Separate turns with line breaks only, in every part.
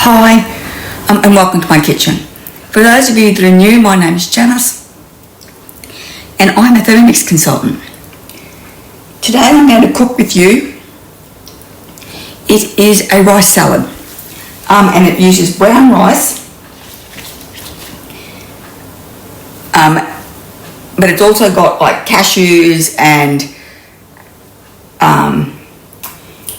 Hi, and welcome to my kitchen. For those of you that are new, my name is Janice, and I'm a Thermomix consultant. Today I'm going to cook with you. It is a rice salad, and it uses brown rice, but it's also got like cashews and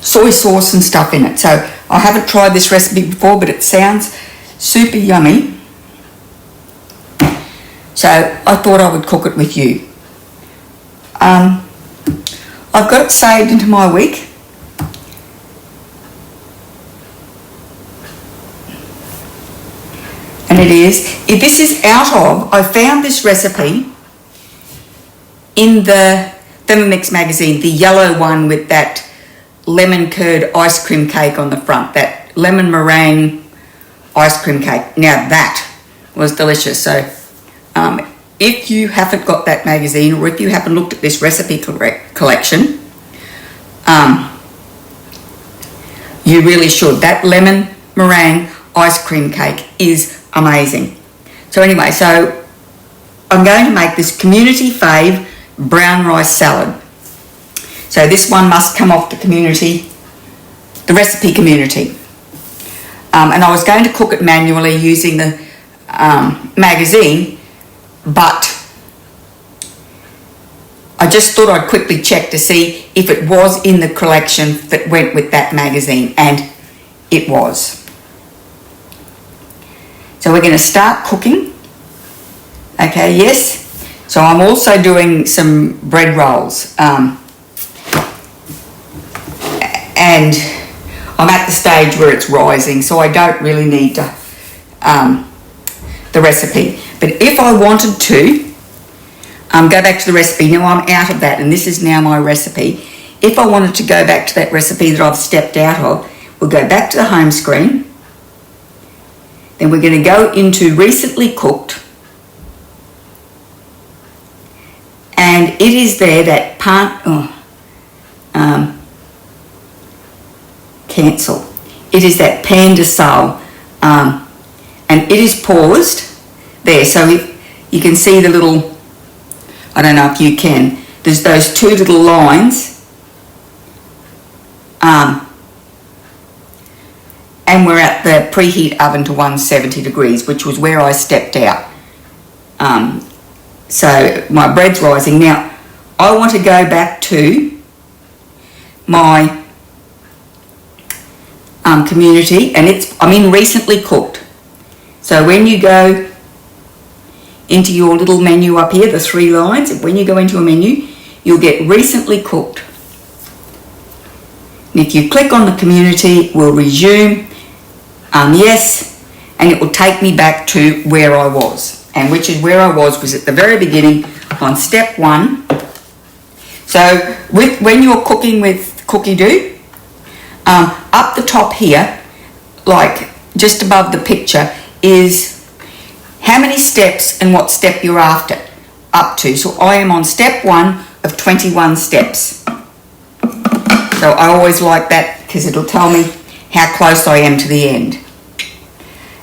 soy sauce and stuff in it. So I haven't tried this recipe before, but it sounds super yummy. So I thought I would cook it with you. I've got it saved into my week. And it is, if this is out of, I found this recipe in the Thermomix magazine, the yellow one with that lemon curd ice cream cake on the front, that lemon meringue ice cream cake. Now that was delicious. So if you haven't got that magazine, or if you haven't looked at this recipe collection, you really should. That lemon meringue ice cream cake is amazing. So anyway, so I'm going to make this community fave brown rice salad. So this one must come off the recipe community. And I was going to cook it manually using the magazine, but I just thought I'd quickly check to see if it was in the collection that went with that magazine, and it was. So we're going to start cooking. Okay, yes. So I'm also doing some bread rolls. And I'm at the stage where it's rising, so I don't really need to, the recipe. But if I wanted to, go back to the recipe. Now I'm out of that, and this is now my recipe. If I wanted to go back to that recipe that I've stepped out of, we'll go back to the home screen. Then we're going to go into recently cooked. And it is there that cancel. It is that pan de sal, and it is paused there. So if you can see the little, I don't know if you can, there's those two little lines, and we're at the preheat oven to 170 degrees, which was where I stepped out. So my bread's rising. Now I want to go back to my community, and I'm in recently cooked. So when you go into your little menu up here, the three lines, when you go into a menu, you'll get recently cooked. And if you click on the community, we'll resume, yes, and it will take me back to where I was, and which is where I was at the very beginning on step one. So when you're cooking with cookie dough, up the top here, like just above the picture, is how many steps and what step you're up to. So I am on step one of 21 steps. So I always like that because it'll tell me how close I am to the end.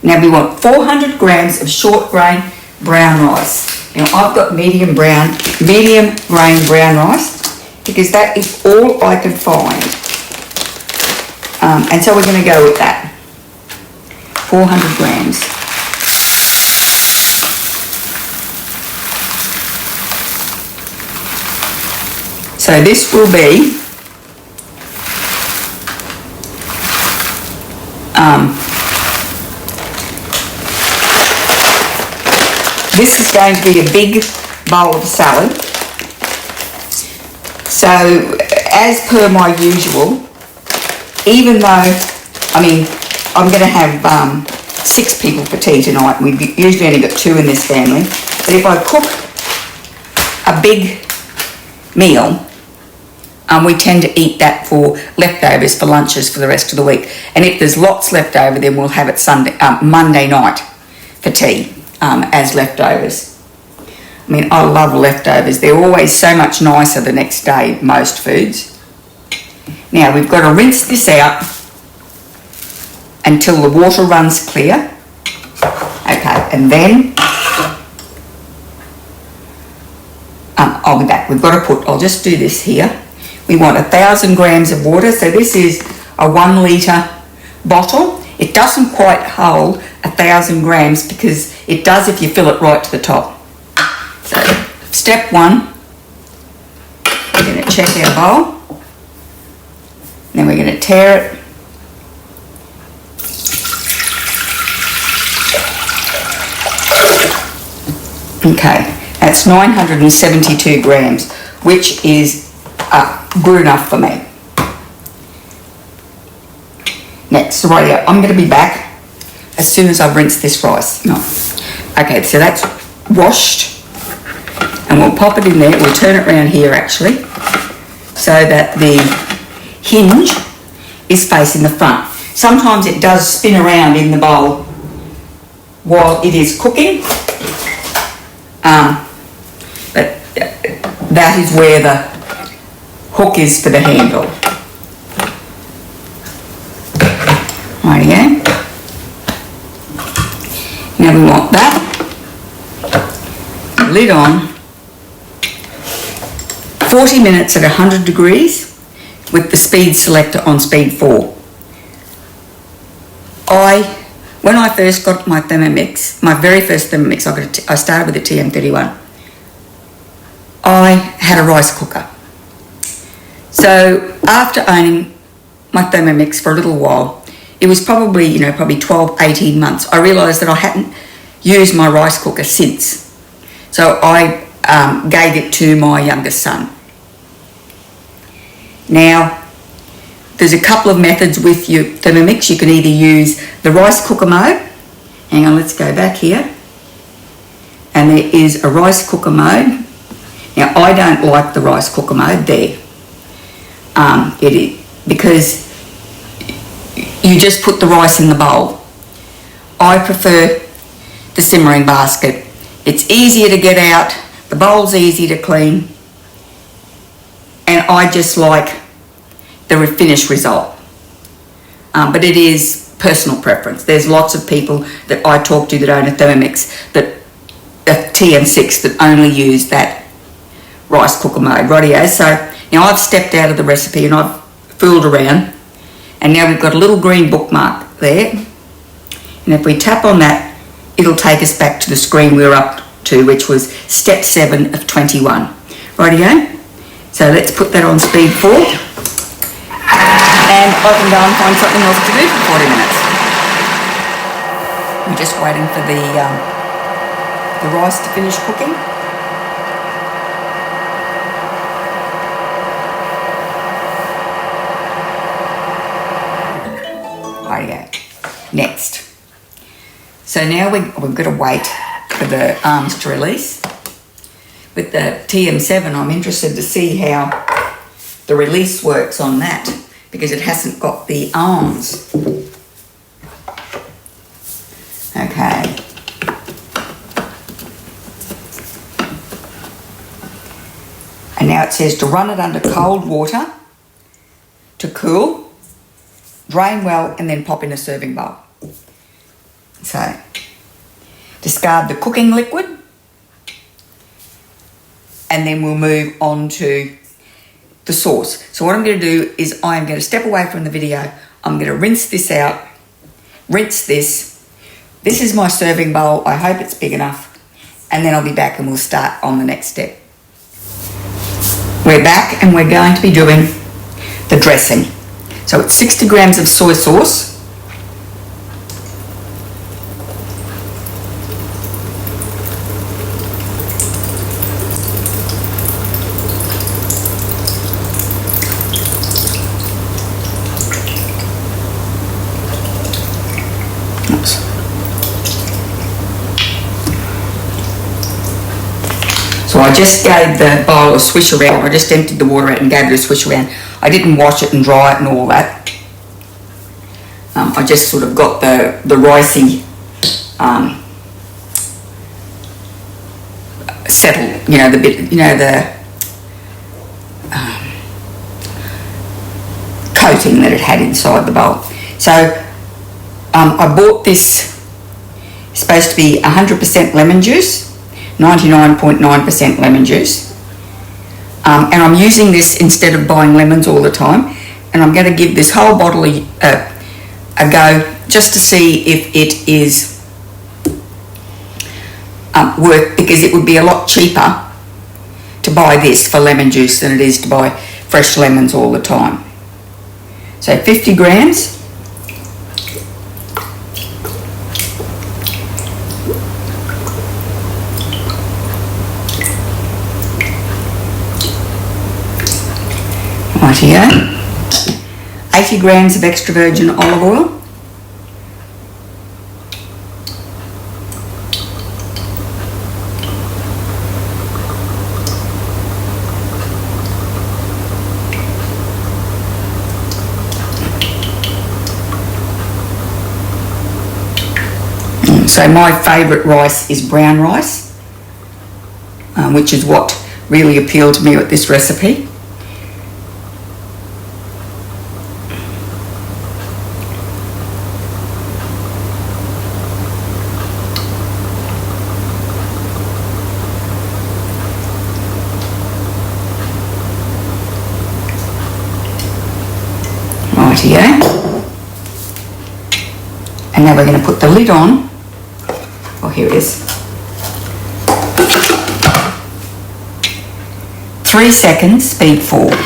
Now we want 400 grams of short grain brown rice. Now I've got medium grain brown rice because that is all I could find. And so we're going to go with that. 400 grams. So this will be this is going to be a big bowl of salad. So as per my usual, even though, I'm going to have 6 people for tea tonight. We've usually only got 2 in this family. But if I cook a big meal, we tend to eat that for leftovers for lunches for the rest of the week. And if there's lots left over, then we'll have it Monday night for tea as leftovers. I love leftovers. They're always so much nicer the next day, most foods. Now we've got to rinse this out until the water runs clear. Okay, and then I'll be back. We've got to put, I'll just do this here. We want 1,000 grams of water. So this is a 1 litre bottle. It doesn't quite hold 1,000 grams because it does if you fill it right to the top. So step 1, we're going to check our bowl. Then we're going to tear it. Okay, that's 972 grams, which is good enough for me. Next, right, I'm going to be back as soon as I've rinsed this rice. No. Okay, so that's washed, and we'll pop it in there. We'll turn it around here actually, so that the hinge is facing the front. Sometimes it does spin around in the bowl while it is cooking. But that is where the hook is for the handle. Rightio. Now we want that. Lid on. 40 minutes at 100 degrees with the speed selector on speed 4. When I first got my Thermomix, my very first Thermomix, I started with the TM31. I had a rice cooker. So after owning my Thermomix for a little while, it was probably 12, 18 months, I realised that I hadn't used my rice cooker since. So I gave it to my youngest son. Now, there's a couple of methods with your Thermomix. You can either use the rice cooker mode. Hang on, let's go back here. And there is a rice cooker mode. Now, I don't like the rice cooker mode there. Because you just put the rice in the bowl. I prefer the simmering basket. It's easier to get out. The bowl's easy to clean. And I just like the finished result. But it is personal preference. There's lots of people that I talk to that own a Thermomix, that a TM6, that only use that rice cooker mode. Rightio. So now I've stepped out of the recipe and I've fooled around, and now we've got a little green bookmark there, and if we tap on that, it'll take us back to the screen we were up to, which was step 7 of 21. Rightio. So let's put that on speed 4. And I can go and find something else to do for 40 minutes. We're just waiting for the rice to finish cooking. Rightio. Next. So now we've got to wait for the arms to release. With the TM7, I'm interested to see how the release works on that, because it hasn't got the arms. Okay. And now it says to run it under cold water to cool, drain well, and then pop in a serving bowl. So, discard the cooking liquid, and then we'll move on to the sauce. So what I'm going to do is I'm going to step away from the video. I'm going to rinse this out, rinse this. This is my serving bowl. I hope it's big enough. And then I'll be back and we'll start on the next step. We're back and we're going to be doing the dressing. So it's 60 grams of soy sauce. So I just gave the bowl a swish around. I just emptied the water out and gave it a swish around. I didn't wash it and dry it and all that. I just sort of got the ricey settled, the bit, the coating that it had inside the bowl. So I bought this, it's supposed to be 100% lemon juice, 99.9% lemon juice. And I'm using this instead of buying lemons all the time. And I'm going to give this whole bottle a go just to see if it is worth, because it would be a lot cheaper to buy this for lemon juice than it is to buy fresh lemons all the time. So 50 grams. Rightio. 80 grams of extra virgin olive oil. So my favourite rice is brown rice, which is what really appealed to me with this recipe. Rightio. And now we're going to put the lid on. Oh, here it is. 3 seconds, speed 4. That's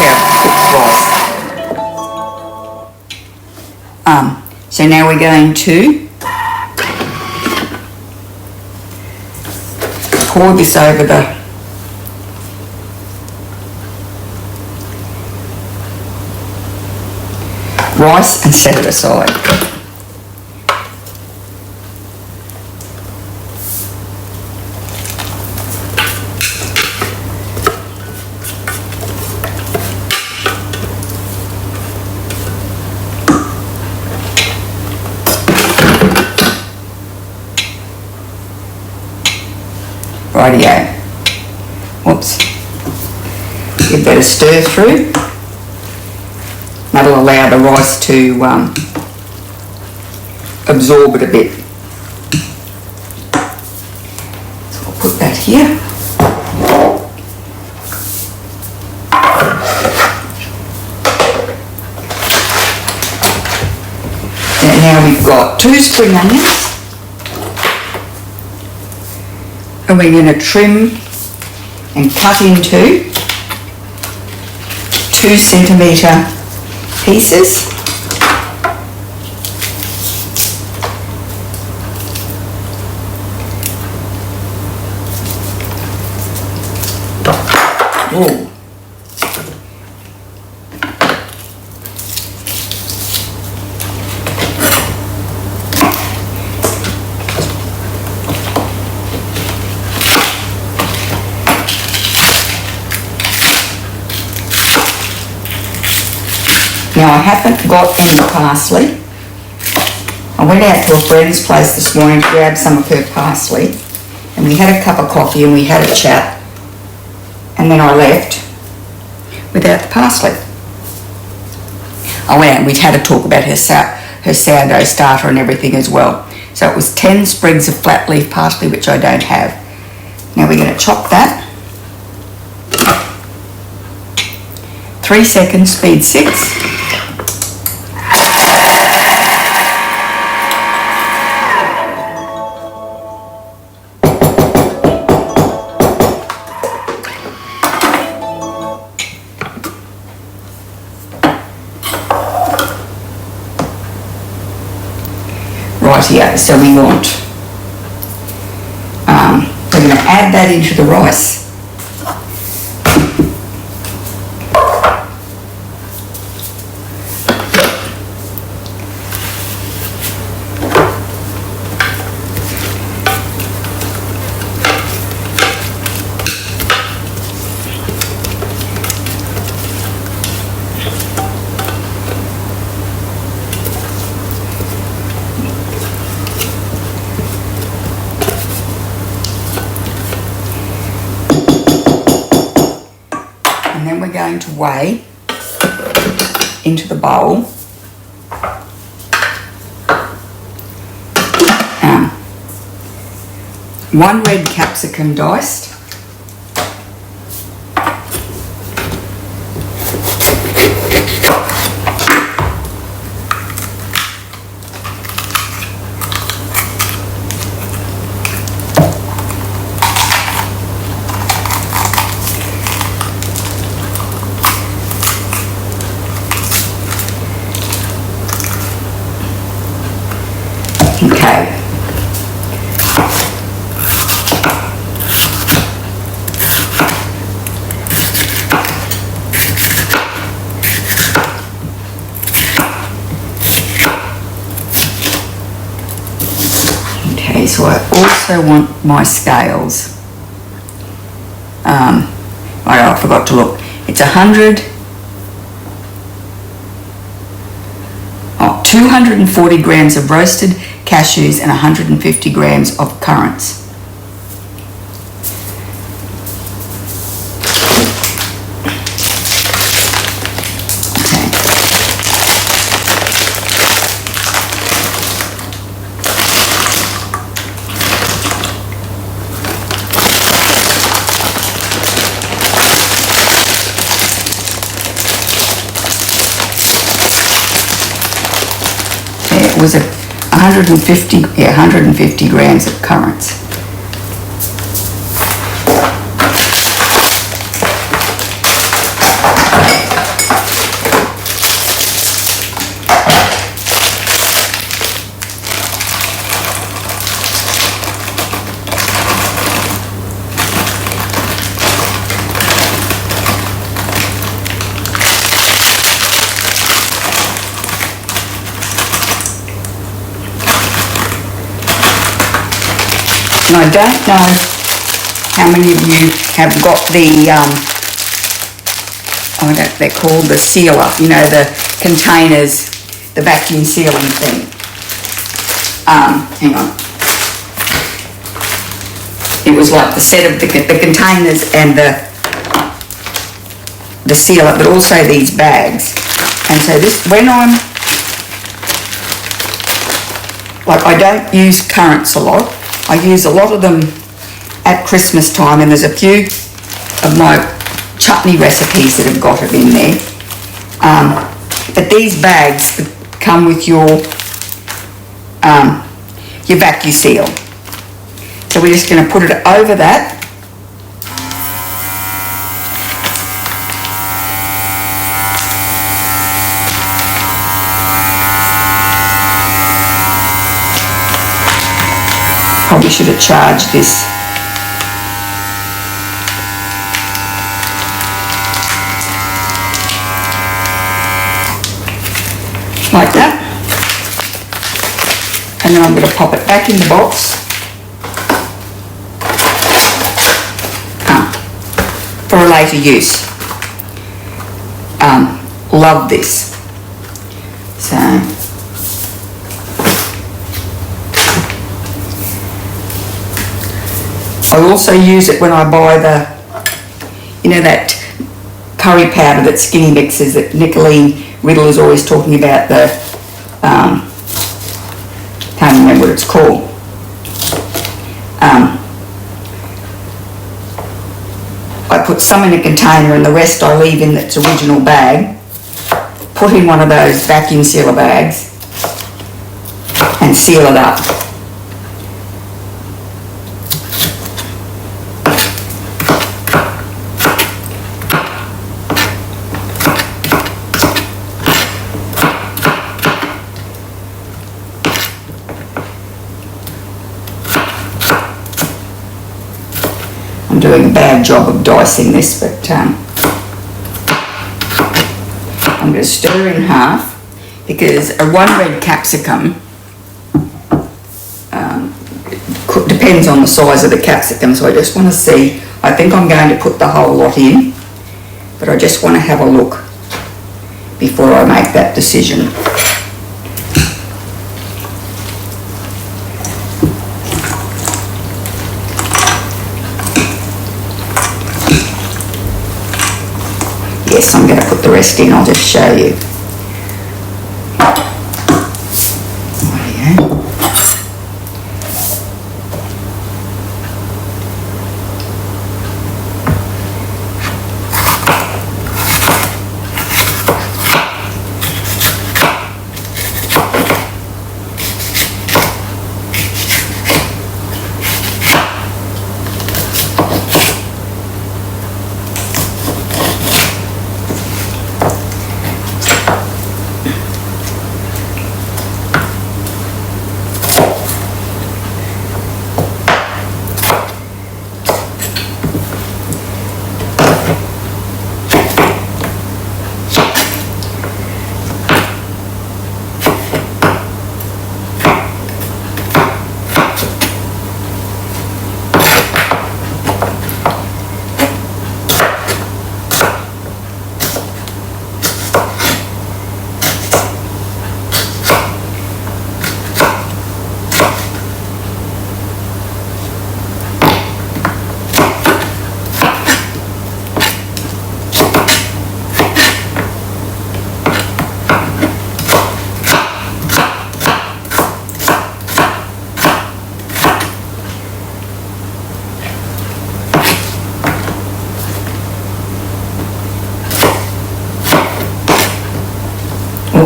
how it cooks rice. So now we're going to pour this over the rice and set it aside. Rightio. Whoops. You better stir through. That'll allow the rice to absorb it a bit. So I'll put that here. And now we've got 2 spring onions. And we're going to trim and cut into 2 centimetre pieces. Whoa. Now I haven't got any parsley. I went out to a friend's place this morning to grab some of her parsley, and we had a cup of coffee and we had a chat, and then I left without the parsley. I went out and we'd had a talk about her sourdough starter and everything as well. So it was 10 sprigs of flat leaf parsley, which I don't have. Now we're going to chop that. 3 seconds, speed 6. Rightio, so we want, we're going to add that into the rice. And then we're going to weigh into the bowl. One red capsicum diced. Okay. Okay, so I also want my scales. I forgot to look. It's 240 grams of roasted cashews and 150 grams of currants. It was 150 grams of currants. And I don't know how many of you have got the, they're called the sealer, you know, the containers, the vacuum sealing thing. Hang on. It was like the set of the containers and the sealer, but also these bags. And so this, when I don't use currants a lot. I use a lot of them at Christmas time, and there's a few of my chutney recipes that have got it in there. But these bags come with your vacuum seal. So we're just going to put it over that. Probably should have charged this. Like that. And then I'm going to pop it back in the box for a later use. Love this. So I also use it when I buy that curry powder that Skinny mixes that Nicolene Riddle is always talking about, can't remember what it's called. I put some in a container and the rest I leave in its original bag, put in one of those vacuum sealer bags and seal it up. I'm doing a bad job of dicing this, but I'm going to stir in half because a one red capsicum depends on the size of the capsicum, so I just want to see. I think I'm going to put the whole lot in, but I just want to have a look before I make that decision. Yes, I'm going to put the rest in, I'll just show you.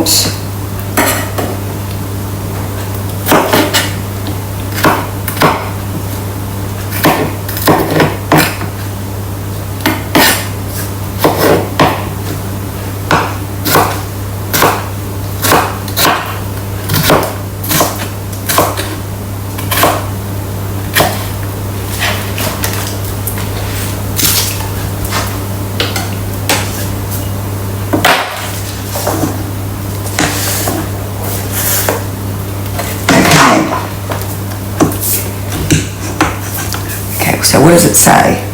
Oops. So what does it say?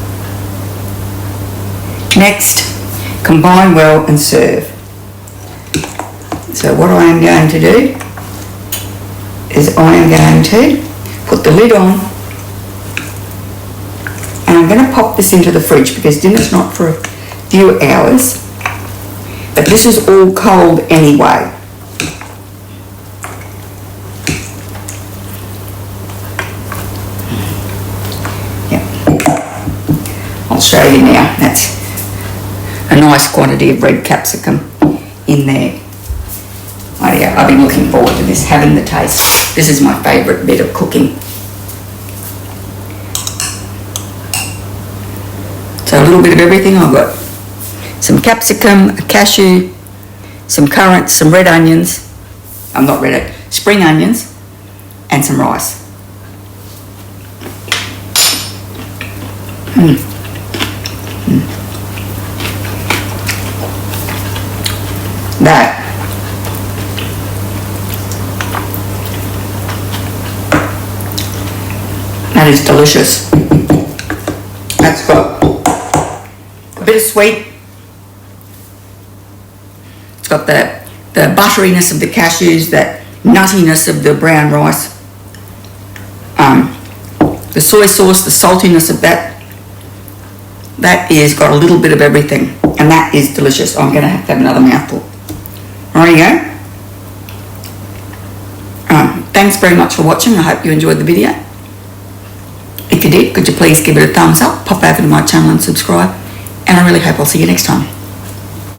Next, combine well and serve. So what I am going to do is I am going to put the lid on and I'm going to pop this into the fridge because dinner's not for a few hours, but this is all cold anyway. I'll show you now. That's a nice quantity of red capsicum in there. Oh yeah, I've been looking forward to this, having the taste. This is my favourite bit of cooking. So a little bit of everything. I've got some capsicum, a cashew, some currants, some red onions. I'm not red, spring onions, and some rice. That is delicious. That's got a bit of sweet. It's got the butteriness of the cashews, that nuttiness of the brown rice, the soy sauce, the saltiness of that. That is got a little bit of everything, and that is delicious. I'm going to have another mouthful. Rightio. Thanks very much for watching. I hope you enjoyed the video. If you did, could you please give it a thumbs up, pop over to my channel and subscribe, and I really hope I'll see you next time.